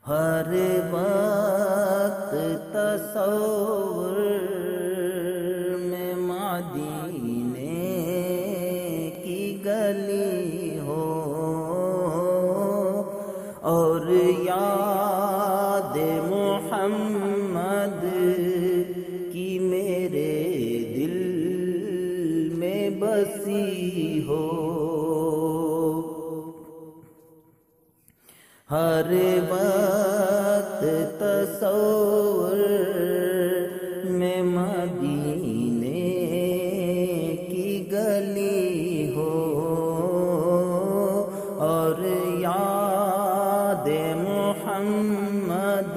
ہر وقت تصور میں مدینے کی گلی ہو اور یاد محمد کی میرے دل میں بسی ہو۔ ہر وقت تصور میں مدینے کی گلی ہو اور یاد محمد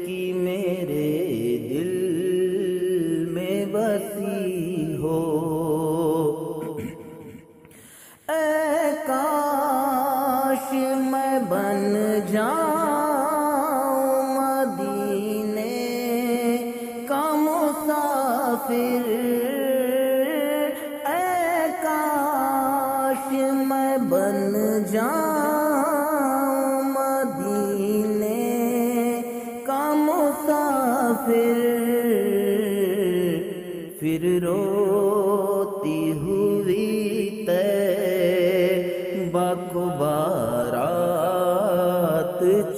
کی میرے دل میں بسی ہو۔ اے کاش میں بن جاؤں مدینے کا مسافر، اے کاش میں بن جاؤں مدینے کا مسافر، پھر روتی ہوئی طیبہ کو بارات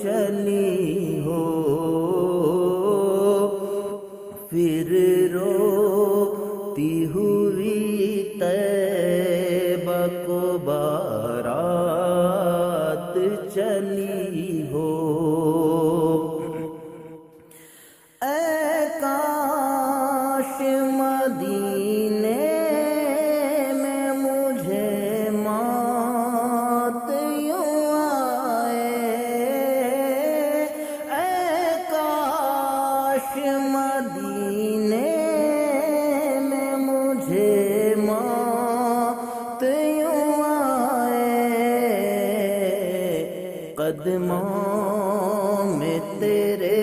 چلی ہو، پھر روتی ہوئی طیبہ کو بارات چلی ہو۔ اے کاش مدینے میں مجھے موت یوں آئے، اے کاش مدینے میں مجھے موت یوں آئے، قدموں میں تیرے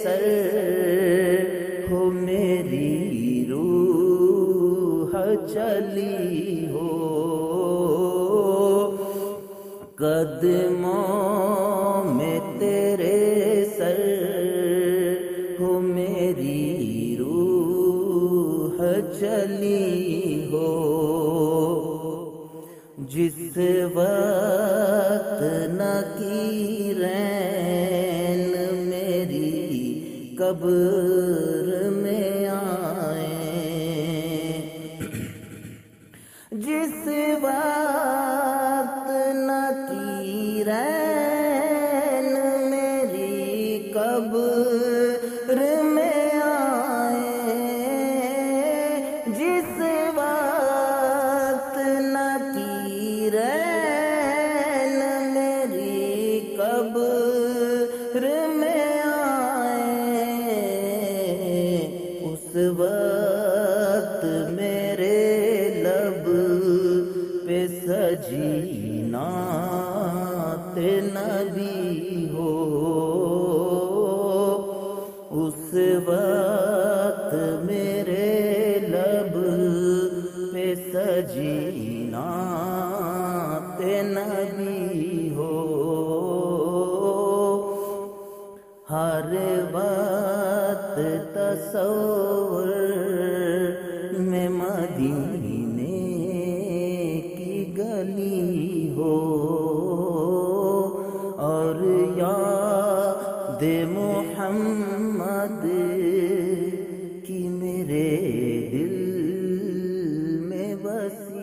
سر ہو میری روح چلی ہو، قدموں میں تیرے سر ہو میری روح چلی ہو۔ جس وقت نکیرین میری قبر میں آئیں، جس وقت نکیرین میری قبر میں آئیں، جس وقت نکیرین میری قبر میں آئیں، اس وقت میرے لب پہ سجی نعت نبی ہو، اس وقت میرے لب پہ سجی نعت نبی ہو۔ ہر وقت تصور میں مدینے کی گلی ہو اور یاد محمد کی میرے دل میں بسی